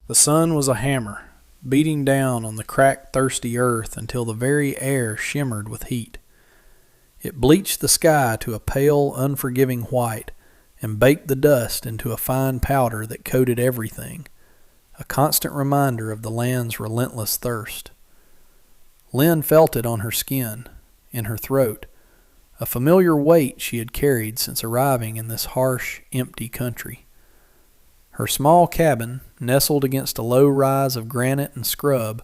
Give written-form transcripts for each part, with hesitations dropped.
The sun was a hammer, beating down on the cracked, thirsty earth until the very air shimmered with heat. It bleached the sky to a pale, unforgiving white and baked the dust into a fine powder that coated everything, a constant reminder of the land's relentless thirst. Lynn felt it on her skin, in her throat, a familiar weight she had carried since arriving in this harsh, empty country. Her small cabin, nestled against a low rise of granite and scrub,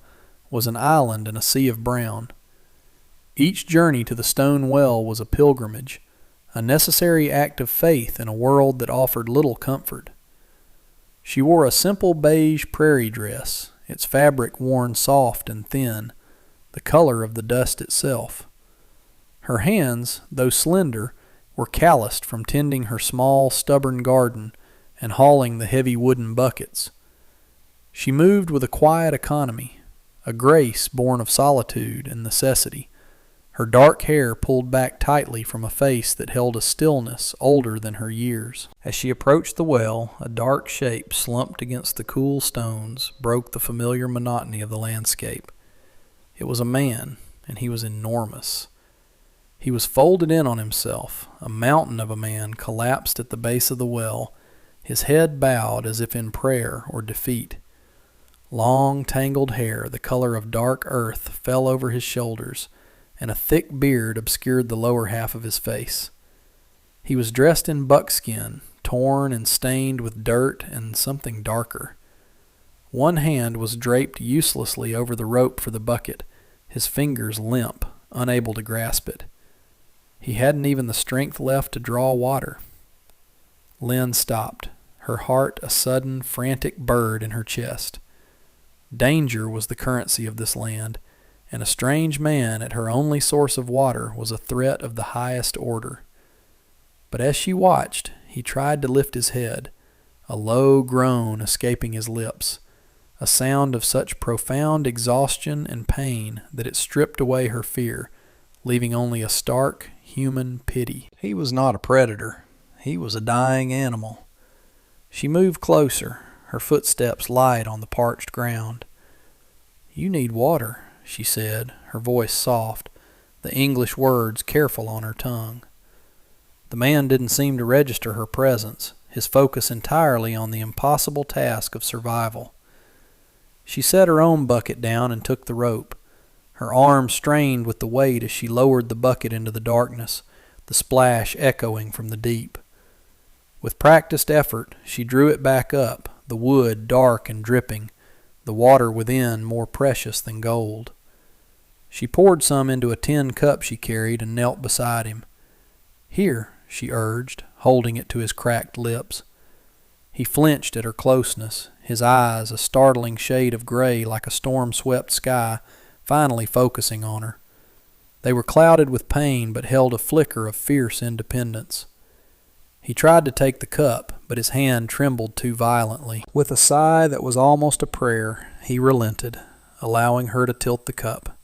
was an island in a sea of brown. Each journey to the stone well was a pilgrimage, a necessary act of faith in a world that offered little comfort. She wore a simple beige prairie dress, its fabric worn soft and thin, the color of the dust itself. Her hands, though slender, were calloused from tending her small, stubborn garden and hauling the heavy wooden buckets. She moved with a quiet economy, a grace born of solitude and necessity, her dark hair pulled back tightly from a face that held a stillness older than her years. As she approached the well, a dark shape slumped against the cool stones broke the familiar monotony of the landscape. It was a man, and he was enormous. He was folded in on himself, a mountain of a man collapsed at the base of the well, his head bowed as if in prayer or defeat. Long, tangled hair, the color of dark earth, fell over his shoulders, and a thick beard obscured the lower half of his face. He was dressed in buckskin, torn and stained with dirt and something darker. One hand was draped uselessly over the rope for the bucket, his fingers limp, unable to grasp it. He hadn't even the strength left to draw water. Lynn stopped, her heart a sudden, frantic bird in her chest. Danger was the currency of this land, and a strange man at her only source of water was a threat of the highest order. But as she watched, he tried to lift his head, a low groan escaping his lips, a sound of such profound exhaustion and pain that it stripped away her fear, leaving only a stark, human pity. He was not a predator. He was a dying animal. She moved closer, her footsteps light on the parched ground. "You need water," she said, her voice soft, the English words careful on her tongue. The man didn't seem to register her presence, his focus entirely on the impossible task of survival. She set her own bucket down and took the rope. Her arms strained with the weight as she lowered the bucket into the darkness, the splash echoing from the deep. With practiced effort, she drew it back up, the wood dark and dripping, the water within more precious than gold. She poured some into a tin cup she carried and knelt beside him. "Here," she urged, holding it to his cracked lips. He flinched at her closeness, his eyes, a startling shade of gray like a storm-swept sky, finally focusing on her. They were clouded with pain but held a flicker of fierce independence. He tried to take the cup, but his hand trembled too violently. With a sigh that was almost a prayer, he relented, allowing her to tilt the cup.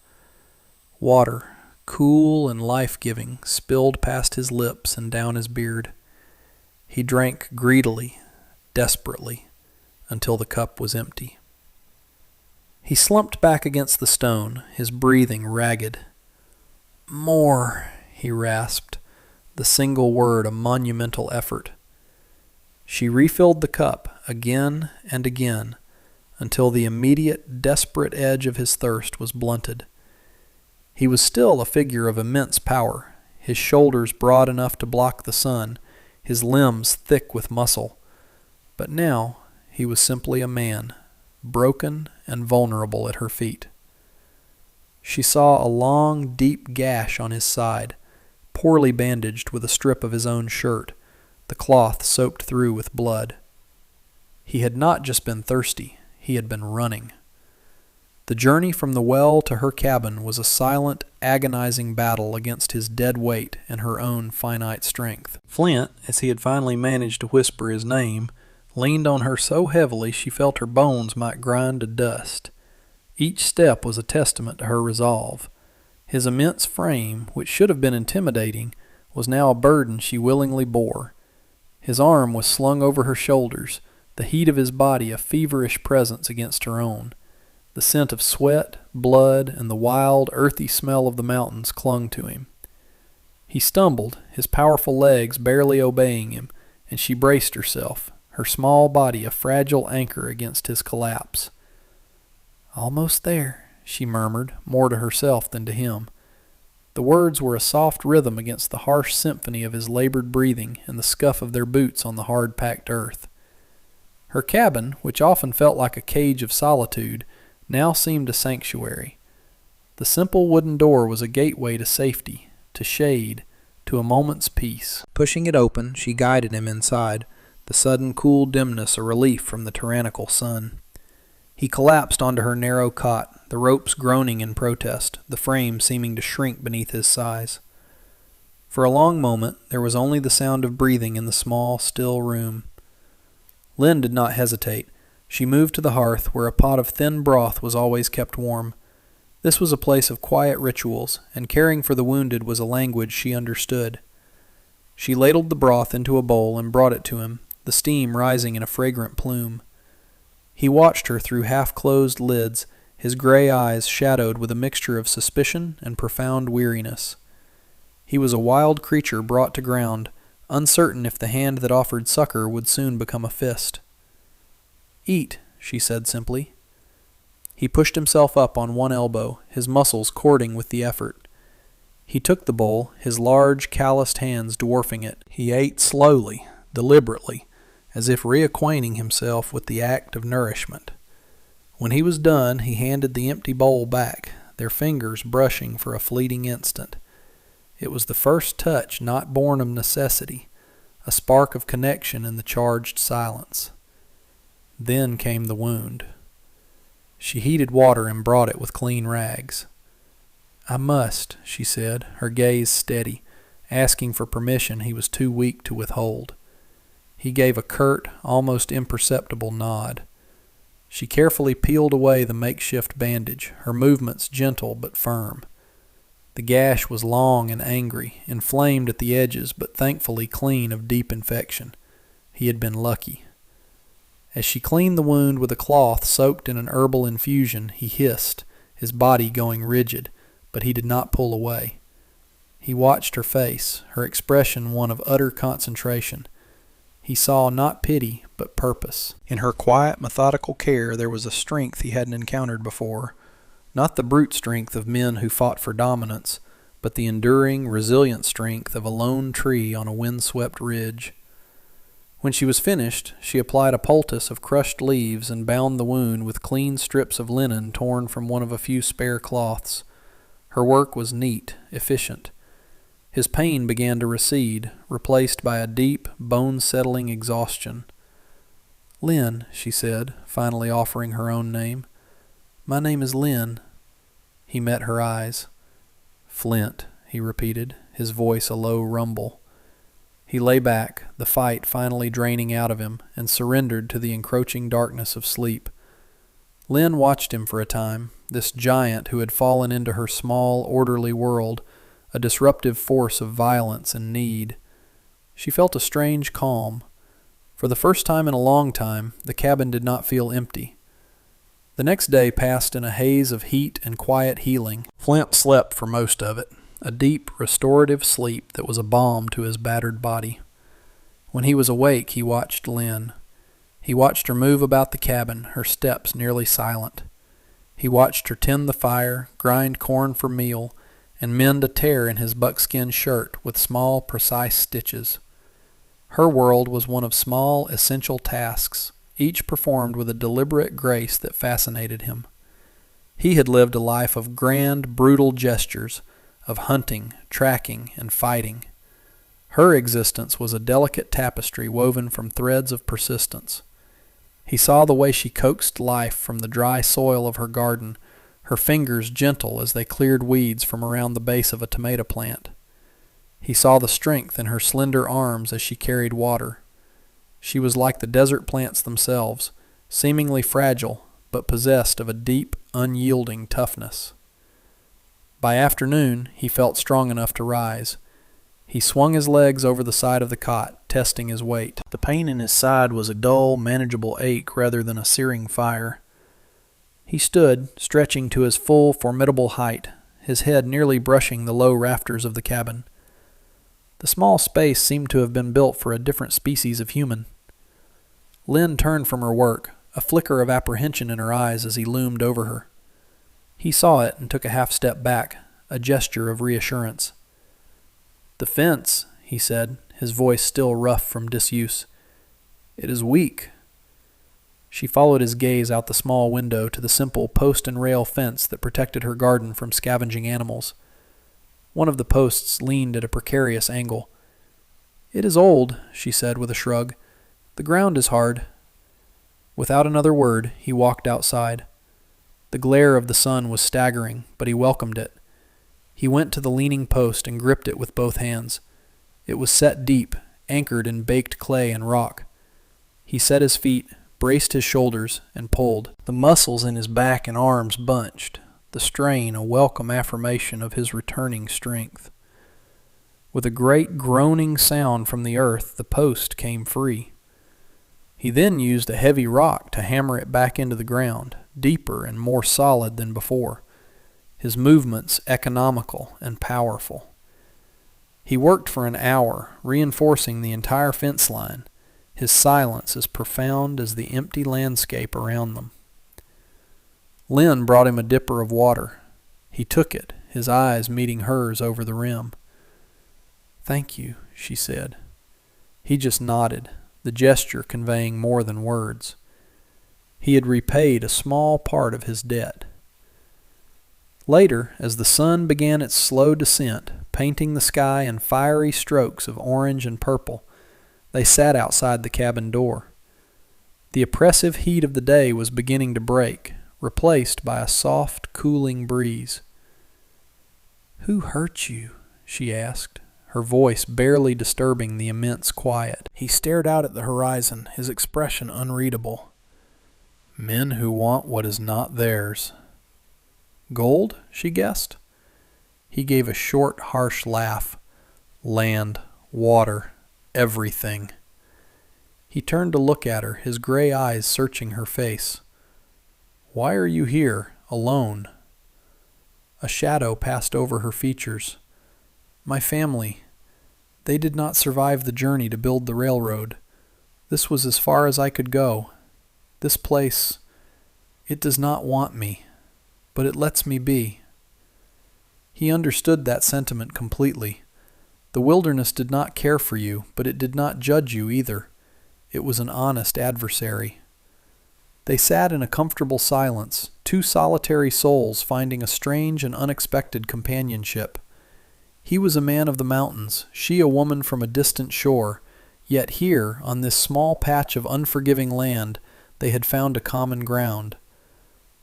Water, cool and life-giving, spilled past his lips and down his beard. He drank greedily, desperately, until the cup was empty. He slumped back against the stone, his breathing ragged. "More," he rasped, the single word a monumental effort. She refilled the cup again and again, until the immediate, desperate edge of his thirst was blunted. He was still a figure of immense power, his shoulders broad enough to block the sun, his limbs thick with muscle. But now he was simply a man, broken and vulnerable at her feet. She saw a long, deep gash on his side, poorly bandaged with a strip of his own shirt, the cloth soaked through with blood. He had not just been thirsty, he had been running. The journey from the well to her cabin was a silent, agonizing battle against his dead weight and her own finite strength. Flint, as he had finally managed to whisper his name, leaned on her so heavily she felt her bones might grind to dust. Each step was a testament to her resolve. His immense frame, which should have been intimidating, was now a burden she willingly bore. His arm was slung over her shoulders, the heat of his body a feverish presence against her own. The scent of sweat, blood, and the wild, earthy smell of the mountains clung to him. He stumbled, his powerful legs barely obeying him, and she braced herself, her small body a fragile anchor against his collapse. "Almost there," she murmured, more to herself than to him. The words were a soft rhythm against the harsh symphony of his labored breathing and the scuff of their boots on the hard-packed earth. Her cabin, which often felt like a cage of solitude, now seemed a sanctuary. The simple wooden door was a gateway to safety, to shade, to a moment's peace. Pushing it open, she guided him inside, the sudden cool dimness a relief from the tyrannical sun. He collapsed onto her narrow cot, the ropes groaning in protest, the frame seeming to shrink beneath his size. For a long moment, there was only the sound of breathing in the small, still room. Lynn did not hesitate. She moved to the hearth, where a pot of thin broth was always kept warm. This was a place of quiet rituals, and caring for the wounded was a language she understood. She ladled the broth into a bowl and brought it to him, the steam rising in a fragrant plume. He watched her through half-closed lids, his gray eyes shadowed with a mixture of suspicion and profound weariness. He was a wild creature brought to ground, uncertain if the hand that offered succor would soon become a fist. "Eat," she said simply. He pushed himself up on one elbow, his muscles cording with the effort. He took the bowl, his large, calloused hands dwarfing it. He ate slowly, deliberately, as if reacquainting himself with the act of nourishment. When he was done, he handed the empty bowl back, their fingers brushing for a fleeting instant. It was the first touch not born of necessity, a spark of connection in the charged silence. Then came the wound. She heated water and brought it with clean rags. "I must," she said, her gaze steady, asking for permission he was too weak to withhold. He gave a curt, almost imperceptible nod. She carefully peeled away the makeshift bandage, her movements gentle but firm. The gash was long and angry, inflamed at the edges, but thankfully clean of deep infection. He had been lucky. As she cleaned the wound with a cloth soaked in an herbal infusion, he hissed, his body going rigid, but he did not pull away. He watched her face, her expression one of utter concentration. He saw not pity, but purpose. In her quiet, methodical care there was a strength he hadn't encountered before, not the brute strength of men who fought for dominance, but the enduring, resilient strength of a lone tree on a windswept ridge. When she was finished, she applied a poultice of crushed leaves and bound the wound with clean strips of linen torn from one of a few spare cloths. Her work was neat, efficient. His pain began to recede, replaced by a deep, bone-settling exhaustion. "Lynn," she said, finally offering her own name. "My name is Lynn." He met her eyes. "Flint," he repeated, his voice a low rumble. He lay back, the fight finally draining out of him, and surrendered to the encroaching darkness of sleep. Lynn watched him for a time, this giant who had fallen into her small, orderly world, a disruptive force of violence and need. She felt a strange calm. For the first time in a long time, the cabin did not feel empty. The next day passed in a haze of heat and quiet healing. Flint slept for most of it, a deep, restorative sleep that was a balm to his battered body. When he was awake, he watched Lynn. He watched her move about the cabin, her steps nearly silent. He watched her tend the fire, grind corn for meal, and mend a tear in his buckskin shirt with small, precise stitches. Her world was one of small, essential tasks, each performed with a deliberate grace that fascinated him. He had lived a life of grand, brutal gestures, of hunting, tracking, and fighting. Her existence was a delicate tapestry woven from threads of persistence. He saw the way she coaxed life from the dry soil of her garden, her fingers gentle as they cleared weeds from around the base of a tomato plant. He saw the strength in her slender arms as she carried water. She was like the desert plants themselves, seemingly fragile, but possessed of a deep, unyielding toughness. By afternoon, he felt strong enough to rise. He swung his legs over the side of the cot, testing his weight. The pain in his side was a dull, manageable ache rather than a searing fire. He stood, stretching to his full, formidable height, his head nearly brushing the low rafters of the cabin. The small space seemed to have been built for a different species of human. Lynn turned from her work, a flicker of apprehension in her eyes as he loomed over her. He saw it and took a half step back, a gesture of reassurance. "The fence," he said, his voice still rough from disuse. "It is weak." She followed his gaze out the small window to the simple post and rail fence that protected her garden from scavenging animals. One of the posts leaned at a precarious angle. "It is old," she said with a shrug. "The ground is hard." Without another word, he walked outside. The glare of the sun was staggering, but he welcomed it. He went to the leaning post and gripped it with both hands. It was set deep, anchored in baked clay and rock. He set his feet, braced his shoulders, and pulled. The muscles in his back and arms bunched, the strain a welcome affirmation of his returning strength. With a great groaning sound from the earth, the post came free. He then used a heavy rock to hammer it back into the ground, deeper and more solid than before, his movements economical and powerful. He worked for an hour, reinforcing the entire fence line, his silence as profound as the empty landscape around them. Lynn brought him a dipper of water. He took it, his eyes meeting hers over the rim. "Thank you," she said. He just nodded, the gesture conveying more than words. He had repaid a small part of his debt. Later, as the sun began its slow descent, painting the sky in fiery strokes of orange and purple, they sat outside the cabin door. The oppressive heat of the day was beginning to break, replaced by a soft, cooling breeze. "Who hurt you?" she asked, her voice barely disturbing the immense quiet. He stared out at the horizon, his expression unreadable. "Men who want what is not theirs." "Gold?" she guessed. He gave a short, harsh laugh. "Land, water, everything." He turned to look at her, his gray eyes searching her face. "Why are you here, alone?" A shadow passed over her features. "My family. They did not survive the journey to build the railroad. This was as far as I could go. This place, it does not want me, but it lets me be." He understood that sentiment completely. The wilderness did not care for you, but it did not judge you either. It was an honest adversary. They sat in a comfortable silence, two solitary souls finding a strange and unexpected companionship. He was a man of the mountains, she a woman from a distant shore, yet here, on this small patch of unforgiving land, they had found a common ground.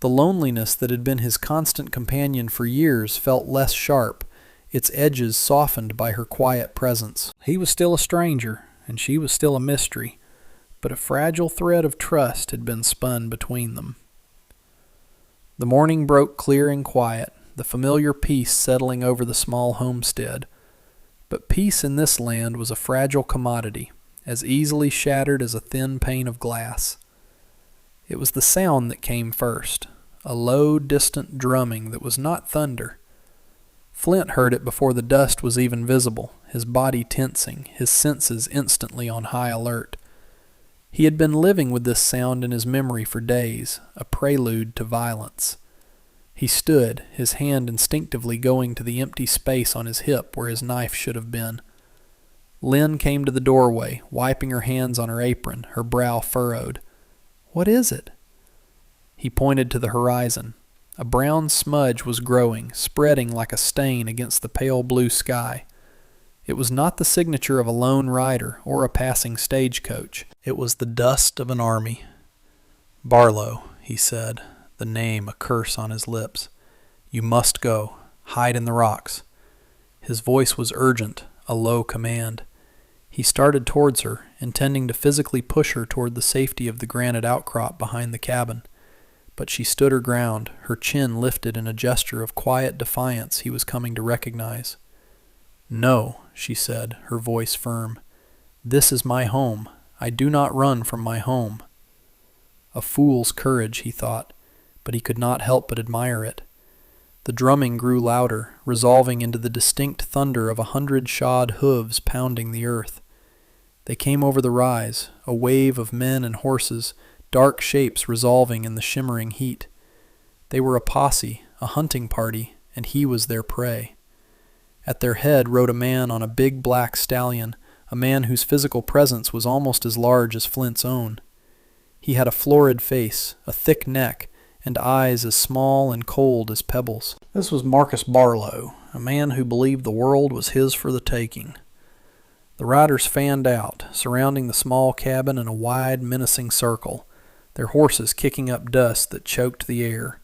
The loneliness that had been his constant companion for years felt less sharp, its edges softened by her quiet presence. He was still a stranger, and she was still a mystery, but a fragile thread of trust had been spun between them. The morning broke clear and quiet, the familiar peace settling over the small homestead. But peace in this land was a fragile commodity, as easily shattered as a thin pane of glass. It was the sound that came first, a low, distant drumming that was not thunder. Flint heard it before the dust was even visible, his body tensing, his senses instantly on high alert. He had been living with this sound in his memory for days, a prelude to violence. He stood, his hand instinctively going to the empty space on his hip where his knife should have been. Lynn came to the doorway, wiping her hands on her apron, her brow furrowed. "What is it?" He pointed to the horizon. A brown smudge was growing, spreading like a stain against the pale blue sky. It was not the signature of a lone rider or a passing stagecoach. It was the dust of an army. "Barlow," he said, the name a curse on his lips. "You must go. Hide in the rocks." His voice was urgent, a low command. He started towards her, intending to physically push her toward the safety of the granite outcrop behind the cabin. But she stood her ground, her chin lifted in a gesture of quiet defiance he was coming to recognize. "No," she said, her voice firm. "This is my home. I do not run from my home." A fool's courage, he thought, but he could not help but admire it. The drumming grew louder, resolving into the distinct thunder of 100 shod hooves pounding the earth. They came over the rise, a wave of men and horses, dark shapes resolving in the shimmering heat. They were a posse, a hunting party, and he was their prey. At their head rode a man on a big black stallion, a man whose physical presence was almost as large as Flint's own. He had a florid face, a thick neck, and eyes as small and cold as pebbles. This was Marcus Barlow, a man who believed the world was his for the taking. The riders fanned out, surrounding the small cabin in a wide, menacing circle, their horses kicking up dust that choked the air.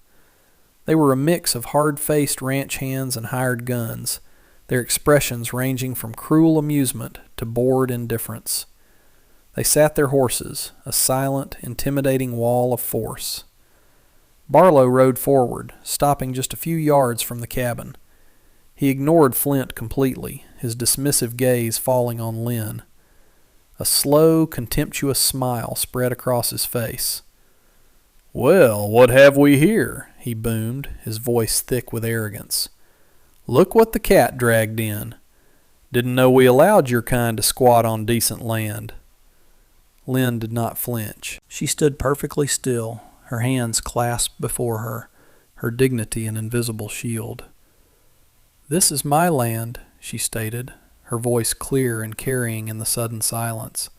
They were a mix of hard-faced ranch hands and hired guns, their expressions ranging from cruel amusement to bored indifference. They sat their horses, a silent, intimidating wall of force. Barlow rode forward, stopping just a few yards from the cabin. He ignored Flint completely, his dismissive gaze falling on Lynn. A slow, contemptuous smile spread across his face. "Well, what have we here?" he boomed, his voice thick with arrogance. "Look what the cat dragged in. Didn't know we allowed your kind to squat on decent land." Lynn did not flinch. She stood perfectly still, her hands clasped before her, her dignity an invisible shield. "This is my land," she stated, her voice clear and carrying in the sudden silence.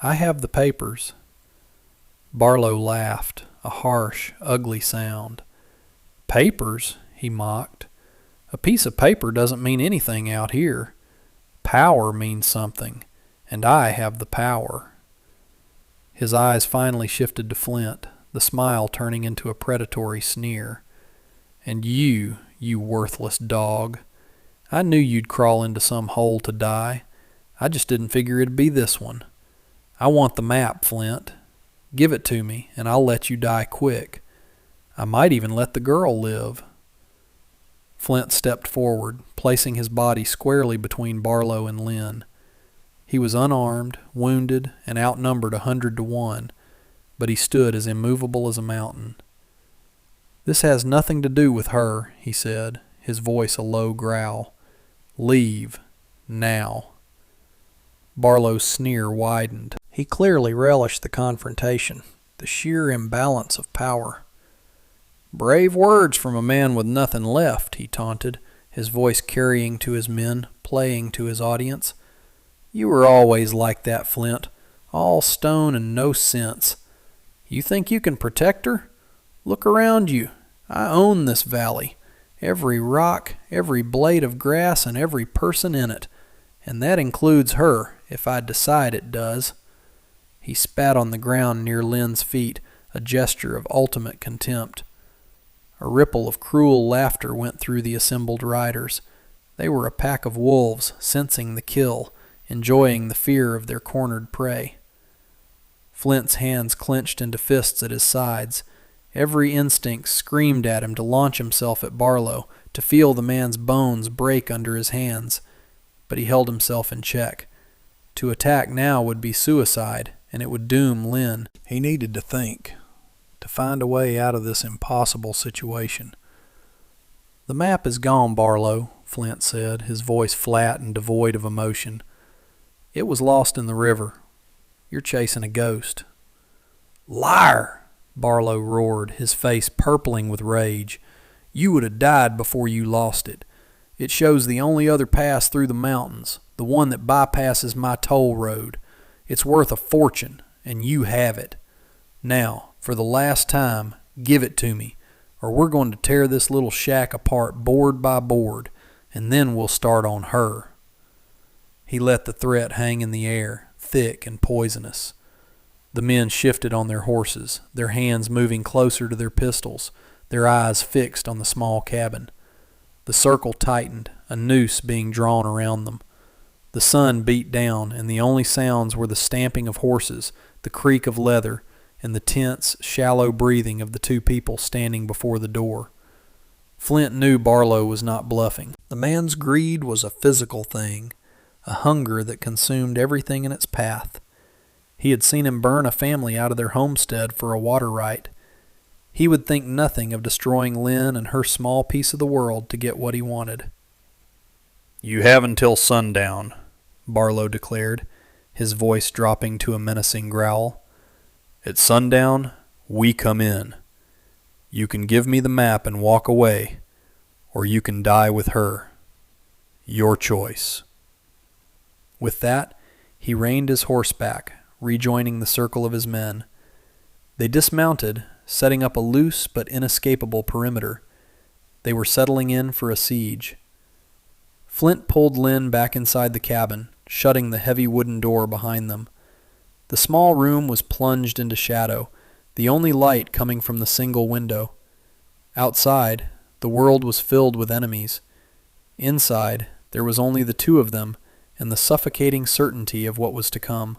"I have the papers." Barlow laughed, a harsh, ugly sound. "Papers?" he mocked. "A piece of paper doesn't mean anything out here. Power means something, and I have the power." His eyes finally shifted to Flint, the smile turning into a predatory sneer. "And you worthless dog. I knew you'd crawl into some hole to die. I just didn't figure it'd be this one. I want the map, Flint. Give it to me, and I'll let you die quick. I might even let the girl live." Flint stepped forward, placing his body squarely between Barlow and Lynn. He was unarmed, wounded, and outnumbered 100 to 1, but he stood as immovable as a mountain. "This has nothing to do with her," he said, his voice a low growl. "Leave. Now." Barlow's sneer widened. He clearly relished the confrontation, the sheer imbalance of power. "Brave words from a man with nothing left," he taunted, his voice carrying to his men, playing to his audience. "You were always like that, Flint, all stone and no sense. You think you can protect her? Look around you. I own this valley, every rock, every blade of grass, and every person in it, and that includes her, if I decide it does." He spat on the ground near Lynn's feet, a gesture of ultimate contempt. A ripple of cruel laughter went through the assembled riders. They were a pack of wolves, sensing the kill, enjoying the fear of their cornered prey. Flint's hands clenched into fists at his sides. Every instinct screamed at him to launch himself at Barlow, to feel the man's bones break under his hands. But he held himself in check. To attack now would be suicide, and it would doom Lynn. He needed to think, to find a way out of this impossible situation. "The map is gone, Barlow," Flint said, his voice flat and devoid of emotion. "It was lost in the river. You're chasing a ghost." "Liar!" Barlow roared, his face purpling with rage. "You would have died before you lost it. It shows the only other pass through the mountains, the one that bypasses my toll road. It's worth a fortune, and you have it. Now, for the last time, give it to me, or we're going to tear this little shack apart board by board, and then we'll start on her." He let the threat hang in the air, thick and poisonous. The men shifted on their horses, their hands moving closer to their pistols, their eyes fixed on the small cabin. The circle tightened, a noose being drawn around them. The sun beat down, and the only sounds were the stamping of horses, the creak of leather, and the tense, shallow breathing of the two people standing before the door. Flint knew Barlow was not bluffing. The man's greed was a physical thing. a hunger that consumed everything in its path. He had seen him burn a family out of their homestead for a water right. He would think nothing of destroying Lynn and her small piece of the world to get what he wanted. "You have until sundown," Barlow declared, his voice dropping to a menacing growl. "At sundown, we come in. You can give me the map and walk away, or you can die with her. Your choice." With that, he reined his horse back, rejoining the circle of his men. They dismounted, setting up a loose but inescapable perimeter. They were settling in for a siege. Flint pulled Lynn back inside the cabin, shutting the heavy wooden door behind them. The small room was plunged into shadow, the only light coming from the single window. Outside, the world was filled with enemies. Inside, there was only the two of them and the suffocating certainty of what was to come.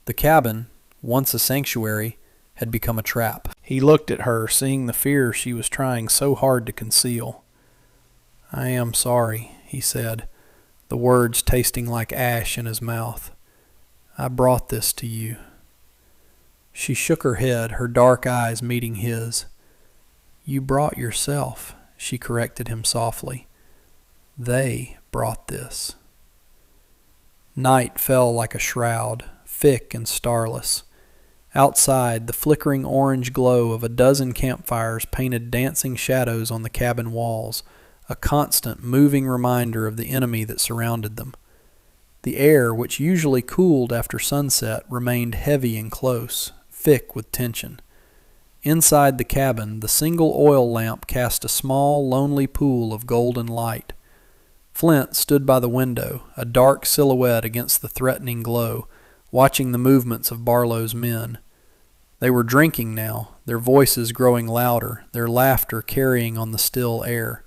The cabin, once a sanctuary, had become a trap. He looked at her, seeing the fear she was trying so hard to conceal. "I am sorry," he said, the words tasting like ash in his mouth. "I brought this to you." She shook her head, her dark eyes meeting his. "You brought yourself," she corrected him softly. "They brought this." Night fell like a shroud, thick and starless. Outside, the flickering orange glow of a dozen campfires painted dancing shadows on the cabin walls, a constant moving reminder of the enemy that surrounded them. The air, which usually cooled after sunset, remained heavy and close, thick with tension. Inside the cabin, the single oil lamp cast a small, lonely pool of golden light. Flint stood by the window, a dark silhouette against the threatening glow, watching the movements of Barlow's men. They were drinking now, their voices growing louder, their laughter carrying on the still air.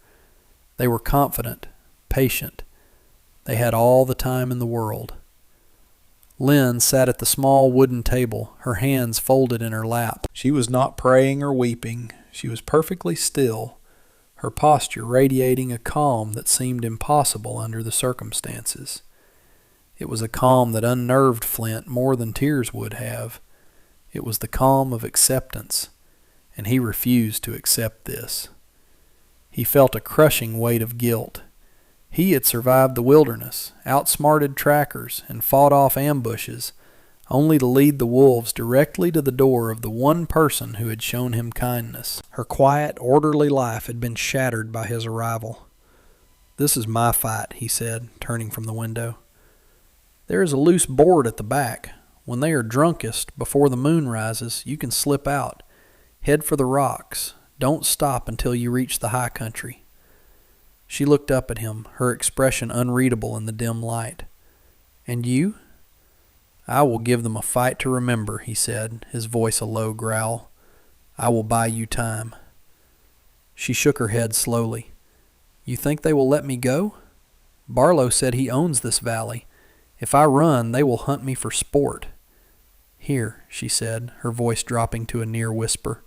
They were confident, patient. They had all the time in the world. Lynn sat at the small wooden table, her hands folded in her lap. She was not praying or weeping. She was perfectly still, her posture radiating a calm that seemed impossible under the circumstances. It was a calm that unnerved Flint more than tears would have. It was the calm of acceptance, and he refused to accept this. He felt a crushing weight of guilt. He had survived the wilderness, outsmarted trackers, and fought off ambushes, only to lead the wolves directly to the door of the one person who had shown him kindness. Her quiet, orderly life had been shattered by his arrival. "This is my fight," he said, turning from the window. "There is a loose board at the back. When they are drunkest, before the moon rises, you can slip out. Head for the rocks. Don't stop until you reach the high country." She looked up at him, her expression unreadable in the dim light. "And you?" "I will give them a fight to remember," he said, his voice a low growl. "I will buy you time." She shook her head slowly. "You think they will let me go? Barlow said he owns this valley. If I run, they will hunt me for sport." "Here," she said, her voice dropping to a near whisper.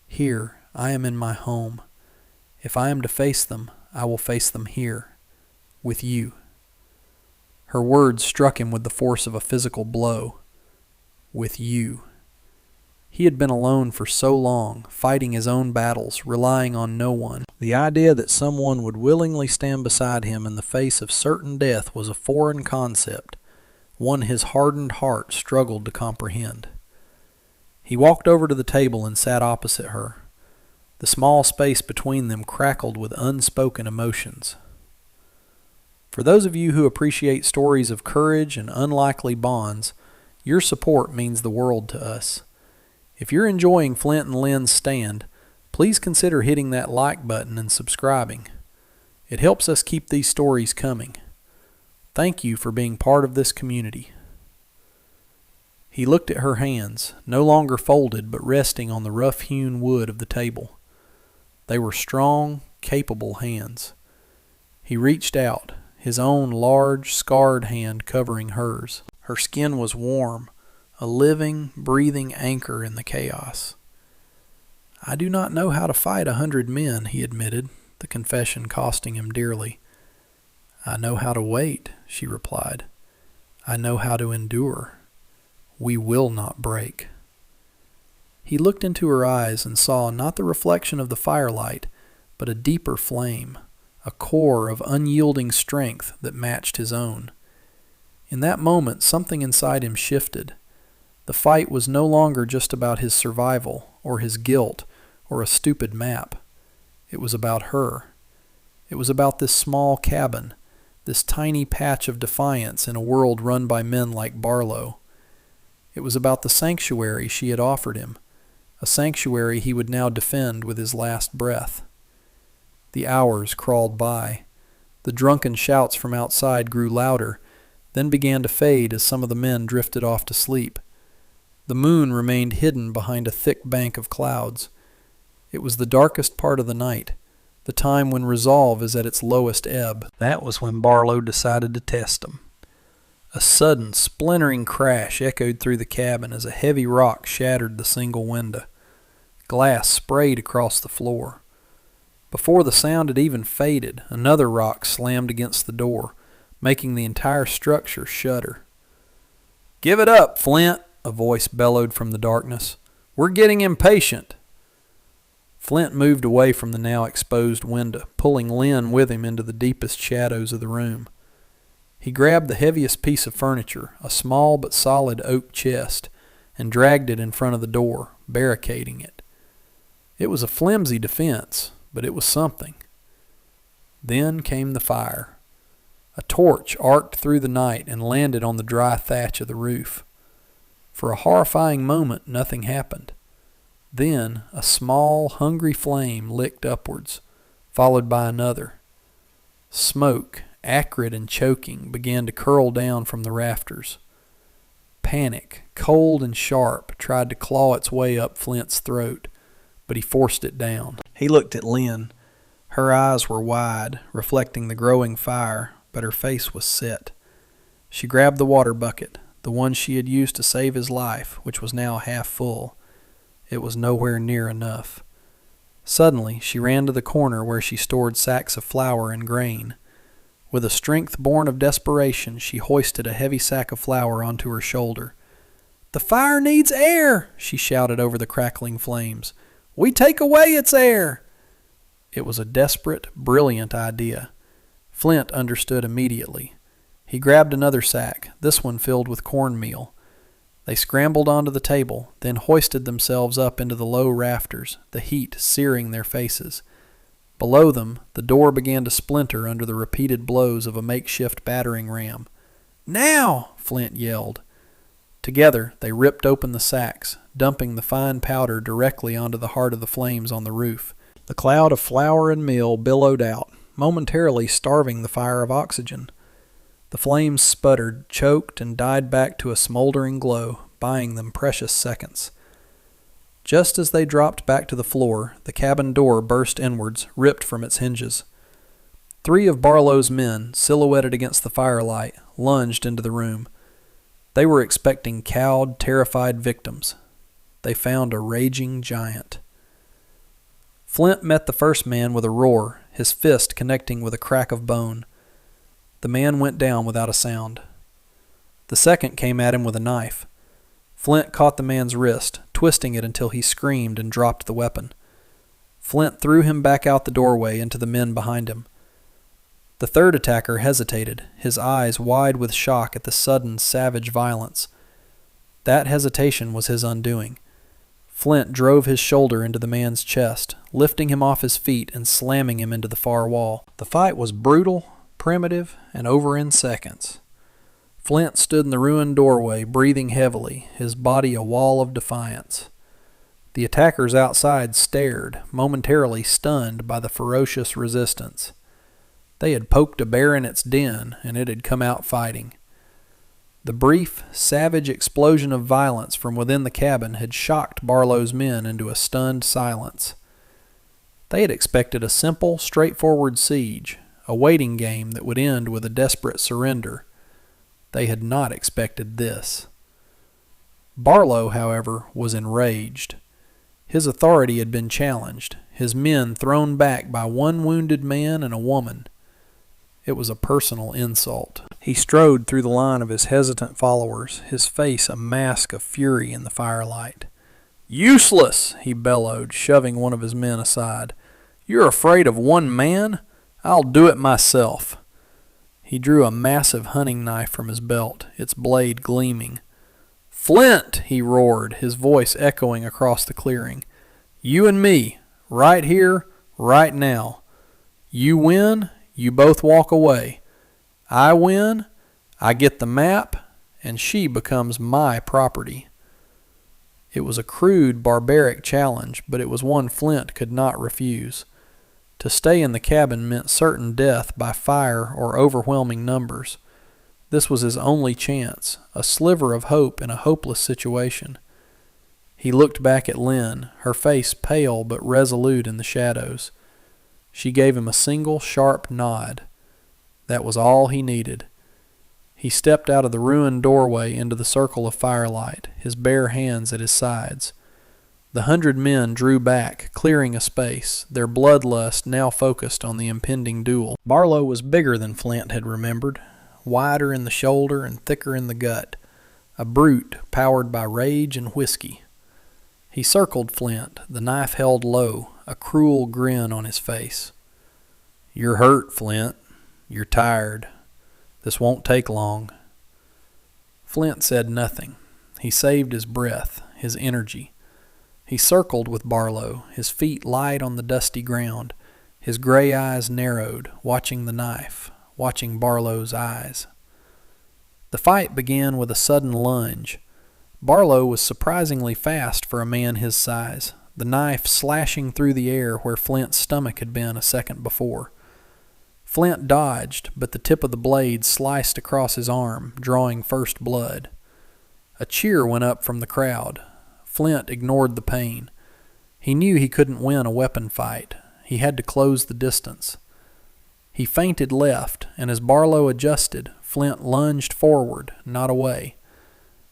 "Here, I am in my home. If I am to face them, I will face them here, with you." Her words struck him with the force of a physical blow. With you. He had been alone for so long, fighting his own battles, relying on no one. The idea that someone would willingly stand beside him in the face of certain death was a foreign concept, one his hardened heart struggled to comprehend. He walked over to the table and sat opposite her. The small space between them crackled with unspoken emotions. For those of you who appreciate stories of courage and unlikely bonds, your support means the world to us. If you're enjoying Flint and Lynn's stand, please consider hitting that like button and subscribing. It helps us keep these stories coming. Thank you for being part of this community. He looked at her hands, no longer folded but resting on the rough-hewn wood of the table. They were strong, capable hands. He reached out, his own large, scarred hand covering hers. Her skin was warm, a living, breathing anchor in the chaos. "I do not know how to fight 100 men," he admitted, the confession costing him dearly. "I know how to wait," she replied. "I know how to endure. We will not break." He looked into her eyes and saw not the reflection of the firelight, but a deeper flame, a core of unyielding strength that matched his own. In that moment, something inside him shifted. The fight was no longer just about his survival, or his guilt, or a stupid map. It was about her. It was about this small cabin, this tiny patch of defiance in a world run by men like Barlow. It was about the sanctuary she had offered him, a sanctuary he would now defend with his last breath. The hours crawled by. The drunken shouts from outside grew louder, then began to fade as some of the men drifted off to sleep. The moon remained hidden behind a thick bank of clouds. It was the darkest part of the night, the time when resolve is at its lowest ebb. That was when Barlow decided to test him. A sudden, splintering crash echoed through the cabin as a heavy rock shattered the single window. Glass sprayed across the floor. Before the sound had even faded, another rock slammed against the door, making the entire structure shudder. "Give it up, Flint!" a voice bellowed from the darkness. "We're getting impatient." Flint moved away from the now exposed window, pulling Lynn with him into the deepest shadows of the room. He grabbed the heaviest piece of furniture, a small but solid oak chest, and dragged it in front of the door, barricading it. It was a flimsy defense, but it was something. Then came the fire. A torch arced through the night and landed on the dry thatch of the roof. For a horrifying moment, nothing happened. Then a small, hungry flame licked upwards, followed by another. Smoke, acrid and choking, began to curl down from the rafters. Panic, cold and sharp, tried to claw its way up Flint's throat, but he forced it down. He looked at Lynn. Her eyes were wide, reflecting the growing fire, but her face was set. She grabbed the water bucket, the one she had used to save his life, which was now half full. It was nowhere near enough. Suddenly, she ran to the corner where she stored sacks of flour and grain. With a strength born of desperation, she hoisted a heavy sack of flour onto her shoulder. "The fire needs air!" she shouted over the crackling flames. "We take away its air!" It was a desperate, brilliant idea. Flint understood immediately. He grabbed another sack, this one filled with cornmeal. They scrambled onto the table, then hoisted themselves up into the low rafters, the heat searing their faces. Below them, the door began to splinter under the repeated blows of a makeshift battering ram. "Now!" Flint yelled. Together, they ripped open the sacks, dumping the fine powder directly onto the heart of the flames on the roof. The cloud of flour and meal billowed out, momentarily starving the fire of oxygen. The flames sputtered, choked, and died back to a smoldering glow, buying them precious seconds. Just as they dropped back to the floor, the cabin door burst inwards, ripped from its hinges. 3 of Barlow's men, silhouetted against the firelight, lunged into the room. They were expecting cowed, terrified victims. They found a raging giant. Flint met the first man with a roar, his fist connecting with a crack of bone. The man went down without a sound. The second came at him with a knife. Flint caught the man's wrist, twisting it until he screamed and dropped the weapon. Flint threw him back out the doorway into the men behind him. The third attacker hesitated, his eyes wide with shock at the sudden, savage violence. That hesitation was his undoing. Flint drove his shoulder into the man's chest, lifting him off his feet and slamming him into the far wall. The fight was brutal, primitive, and over in seconds. Flint stood in the ruined doorway, breathing heavily, his body a wall of defiance. The attackers outside stared, momentarily stunned by the ferocious resistance. They had poked a bear in its den, and it had come out fighting. The brief, savage explosion of violence from within the cabin had shocked Barlow's men into a stunned silence. They had expected a simple, straightforward siege, a waiting game that would end with a desperate surrender. They had not expected this. Barlow, however, was enraged. His authority had been challenged, his men thrown back by one wounded man and a woman. It was a personal insult. He strode through the line of his hesitant followers, his face a mask of fury in the firelight. "Useless!" he bellowed, shoving one of his men aside. "You're afraid of one man? I'll do it myself." He drew a massive hunting knife from his belt, its blade gleaming. "Flint!" he roared, his voice echoing across the clearing. "You and me, right here, right now. You win, you both walk away. I win, I get the map, and she becomes my property." It was a crude, barbaric challenge, but it was one Flint could not refuse. To stay in the cabin meant certain death by fire or overwhelming numbers. This was his only chance, a sliver of hope in a hopeless situation. He looked back at Lynn, her face pale but resolute in the shadows. She gave him a single sharp nod. That was all he needed. He stepped out of the ruined doorway into the circle of firelight, his bare hands at his sides. The 100 men drew back, clearing a space, their bloodlust now focused on the impending duel. Barlow was bigger than Flint had remembered, wider in the shoulder and thicker in the gut, a brute powered by rage and whiskey. He circled Flint, the knife held low, a cruel grin on his face. "You're hurt, Flint. You're tired. This won't take long." Flint said nothing. He saved his breath, his energy. He circled with Barlow, his feet light on the dusty ground, his gray eyes narrowed, watching the knife, watching Barlow's eyes. The fight began with a sudden lunge. Barlow was surprisingly fast for a man his size, the knife slashing through the air where Flint's stomach had been a second before. Flint dodged, but the tip of the blade sliced across his arm, drawing first blood. A cheer went up from the crowd. Flint ignored the pain. He knew he couldn't win a weapon fight. He had to close the distance. He feinted left, and as Barlow adjusted, Flint lunged forward, not away.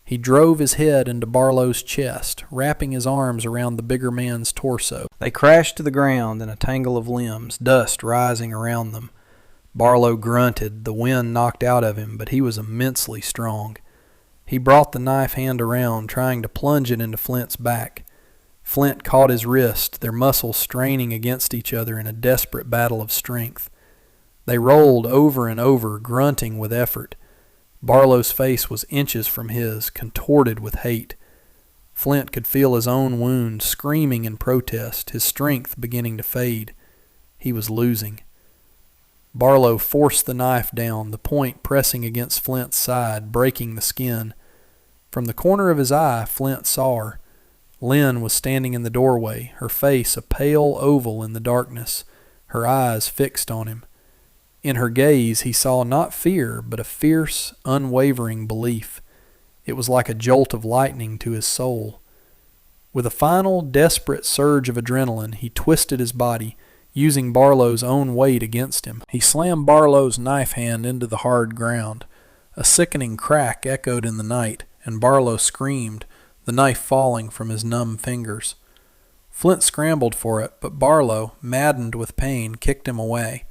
He drove his head into Barlow's chest, wrapping his arms around the bigger man's torso. They crashed to the ground in a tangle of limbs, dust rising around them. Barlow grunted, the wind knocked out of him, but he was immensely strong. He brought the knife hand around, trying to plunge it into Flint's back. Flint caught his wrist, their muscles straining against each other in a desperate battle of strength. They rolled over and over, grunting with effort. Barlow's face was inches from his, contorted with hate. Flint could feel his own wound, screaming in protest, his strength beginning to fade. He was losing. Barlow forced the knife down, the point pressing against Flint's side, breaking the skin. From the corner of his eye, Flint saw her. Lynn was standing in the doorway, her face a pale oval in the darkness, her eyes fixed on him. In her gaze he saw not fear, but a fierce, unwavering belief. It was like a jolt of lightning to his soul. With a final, desperate surge of adrenaline, he twisted his body, using Barlow's own weight against him. He slammed Barlow's knife hand into the hard ground. A sickening crack echoed in the night, and Barlow screamed, the knife falling from his numb fingers. Flint scrambled for it, but Barlow, maddened with pain, kicked him away.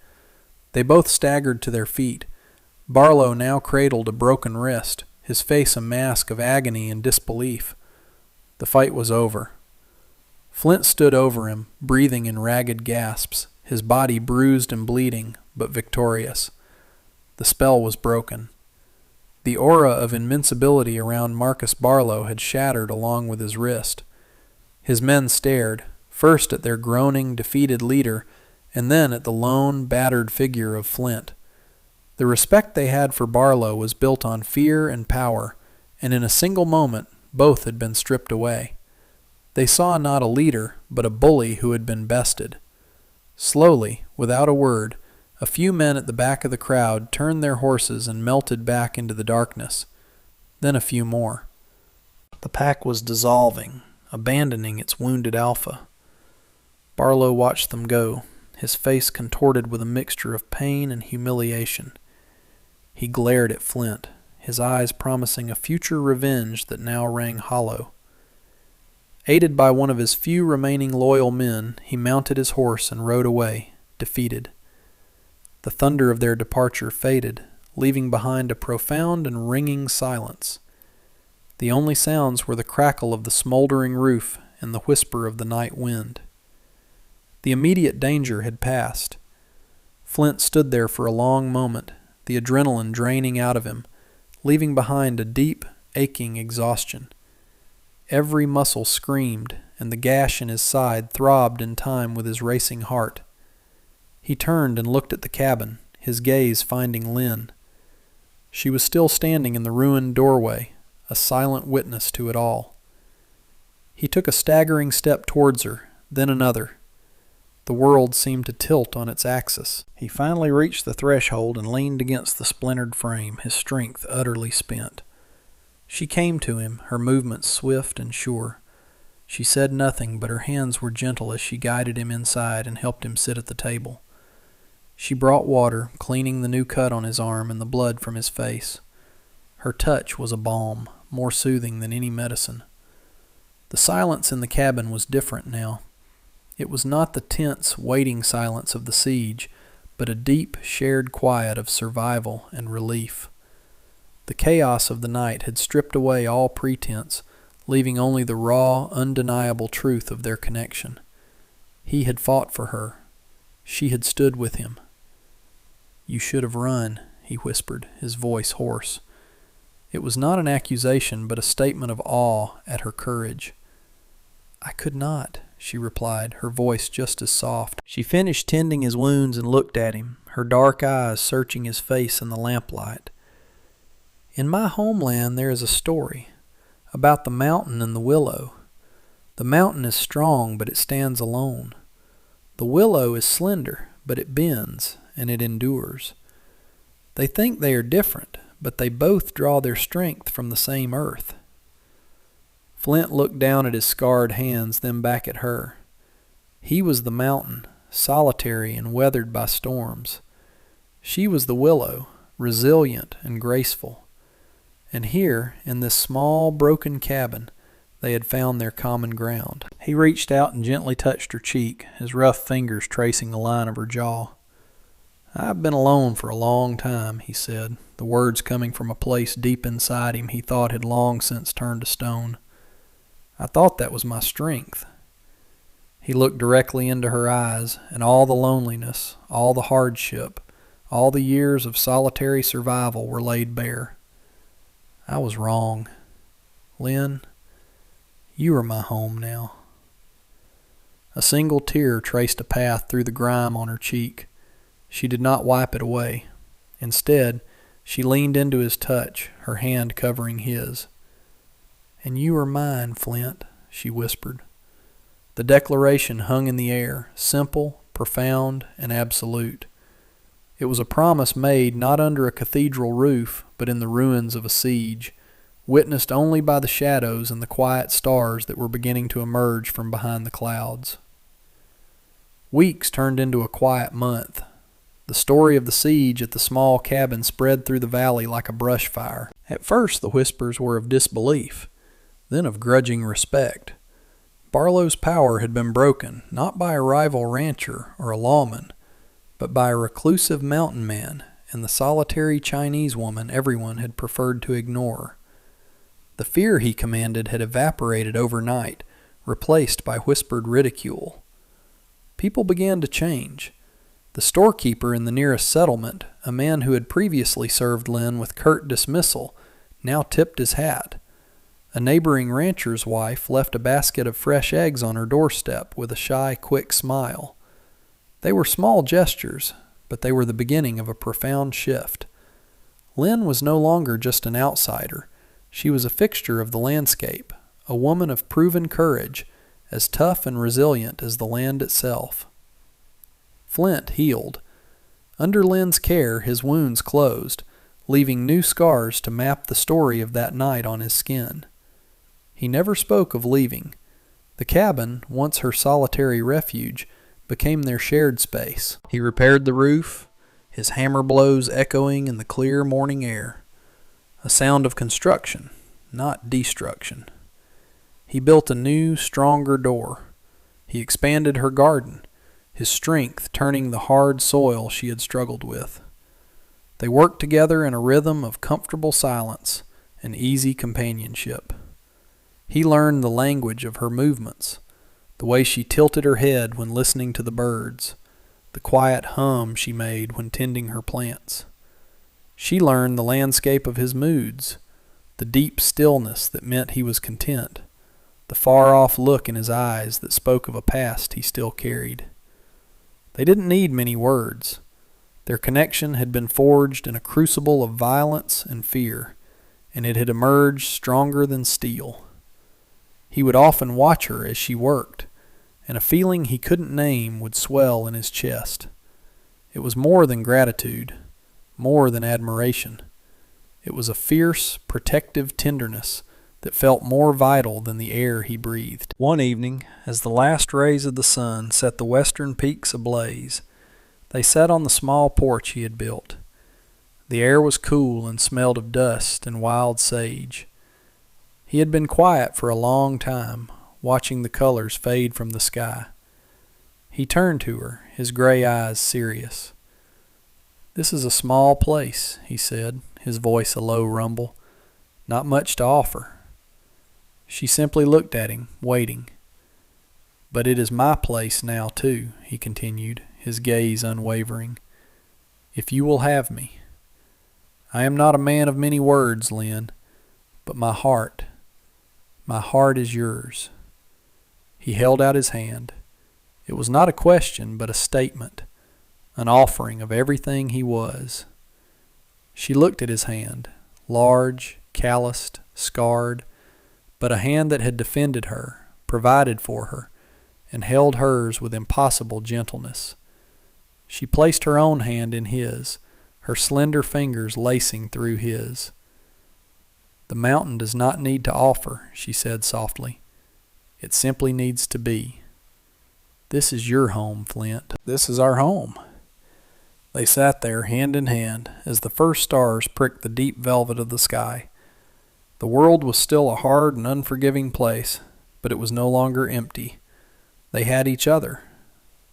They both staggered to their feet. Barlow now cradled a broken wrist, his face a mask of agony and disbelief. The fight was over. Flint stood over him, breathing in ragged gasps, his body bruised and bleeding, but victorious. The spell was broken. The aura of invincibility around Marcus Barlow had shattered along with his wrist. His men stared, first at their groaning, defeated leader, and then at the lone, battered figure of Flint. The respect they had for Barlow was built on fear and power, and in a single moment both had been stripped away. They saw not a leader, but a bully who had been bested. Slowly, without a word, a few men at the back of the crowd turned their horses and melted back into the darkness. Then a few more. The pack was dissolving, abandoning its wounded alpha. Barlow watched them go, his face contorted with a mixture of pain and humiliation. He glared at Flint, his eyes promising a future revenge that now rang hollow. Aided by one of his few remaining loyal men, he mounted his horse and rode away, defeated. The thunder of their departure faded, leaving behind a profound and ringing silence. The only sounds were the crackle of the smoldering roof and the whisper of the night wind. The immediate danger had passed. Flint stood there for a long moment, the adrenaline draining out of him, leaving behind a deep, aching exhaustion. Every muscle screamed, and the gash in his side throbbed in time with his racing heart. He turned and looked at the cabin, his gaze finding Lynn. She was still standing in the ruined doorway, a silent witness to it all. He took a staggering step towards her, then another. The world seemed to tilt on its axis. He finally reached the threshold and leaned against the splintered frame, his strength utterly spent. She came to him, her movements swift and sure. She said nothing, but her hands were gentle as she guided him inside and helped him sit at the table. She brought water, cleaning the new cut on his arm and the blood from his face. Her touch was a balm, more soothing than any medicine. The silence in the cabin was different now. It was not the tense, waiting silence of the siege, but a deep, shared quiet of survival and relief. The chaos of the night had stripped away all pretense, leaving only the raw, undeniable truth of their connection. He had fought for her. She had stood with him. "You should have run," he whispered, his voice hoarse. It was not an accusation, but a statement of awe at her courage. "I could not," she replied, her voice just as soft. She finished tending his wounds and looked at him, her dark eyes searching his face in the lamplight. "In my homeland there is a story about the mountain and the willow. The mountain is strong, but it stands alone. The willow is slender, but it bends, and it endures. They think they are different, but they both draw their strength from the same earth." Flint looked down at his scarred hands, then back at her. He was the mountain, solitary and weathered by storms. She was the willow, resilient and graceful. And here, in this small, broken cabin, they had found their common ground. He reached out and gently touched her cheek, his rough fingers tracing the line of her jaw. "I've been alone for a long time," he said, the words coming from a place deep inside him he thought had long since turned to stone. "I thought that was my strength." He looked directly into her eyes, and all the loneliness, all the hardship, all the years of solitary survival were laid bare. "I was wrong. Lynn, you are my home now." A single tear traced a path through the grime on her cheek. She did not wipe it away. Instead, she leaned into his touch, her hand covering his. "And you are mine, Flint," she whispered. The declaration hung in the air, simple, profound, and absolute. It was a promise made not under a cathedral roof, but in the ruins of a siege, witnessed only by the shadows and the quiet stars that were beginning to emerge from behind the clouds. Weeks turned into a quiet month. The story of the siege at the small cabin spread through the valley like a brush fire. At first the whispers were of disbelief, then of grudging respect. Barlow's power had been broken, not by a rival rancher or a lawman, but by a reclusive mountain man and the solitary Chinese woman everyone had preferred to ignore. The fear he commanded had evaporated overnight, replaced by whispered ridicule. People began to change. The storekeeper in the nearest settlement, a man who had previously served Lynn with curt dismissal, now tipped his hat. A neighboring rancher's wife left a basket of fresh eggs on her doorstep with a shy, quick smile. They were small gestures, but they were the beginning of a profound shift. Lynn was no longer just an outsider. She was a fixture of the landscape, a woman of proven courage, as tough and resilient as the land itself. Flint healed. Under Lynn's care, his wounds closed, leaving new scars to map the story of that night on his skin. He never spoke of leaving. The cabin, once her solitary refuge, became their shared space. He repaired the roof, his hammer blows echoing in the clear morning air. A sound of construction, not destruction. He built a new, stronger door. He expanded her garden, his strength turning the hard soil she had struggled with. They worked together in a rhythm of comfortable silence and easy companionship. He learned the language of her movements, the way she tilted her head when listening to the birds, the quiet hum she made when tending her plants. She learned the landscape of his moods, the deep stillness that meant he was content, the far-off look in his eyes that spoke of a past he still carried. They didn't need many words. Their connection had been forged in a crucible of violence and fear, and it had emerged stronger than steel. He would often watch her as she worked, and a feeling he couldn't name would swell in his chest. It was more than gratitude, more than admiration. It was a fierce, protective tenderness that felt more vital than the air he breathed. One evening, as the last rays of the sun set the western peaks ablaze, they sat on the small porch he had built. The air was cool and smelled of dust and wild sage. He had been quiet for a long time, watching the colors fade from the sky. He turned to her, his gray eyes serious. "This is a small place," he said, his voice a low rumble. "Not much to offer." She simply looked at him, waiting. "But it is my place now, too," he continued, his gaze unwavering. "If you will have me. I am not a man of many words, Lynn, but my heart is yours." He held out his hand. It was not a question, but a statement, an offering of everything he was. She looked at his hand, large, calloused, scarred, but a hand that had defended her, provided for her, and held hers with impossible gentleness. She placed her own hand in his, her slender fingers lacing through his. "The mountain does not need to offer," she said softly. "It simply needs to be. This is your home, Flint. This is our home." They sat there hand in hand as the first stars pricked the deep velvet of the sky. The world was still a hard and unforgiving place, but it was no longer empty. They had each other.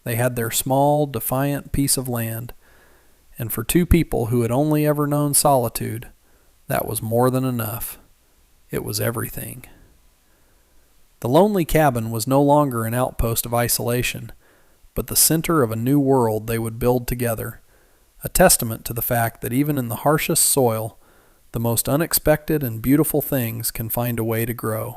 They had their small, defiant piece of land, and for two people who had only ever known solitude, that was more than enough. It was everything. The lonely cabin was no longer an outpost of isolation, but the center of a new world they would build together, a testament to the fact that even in the harshest soil, the most unexpected and beautiful things can find a way to grow.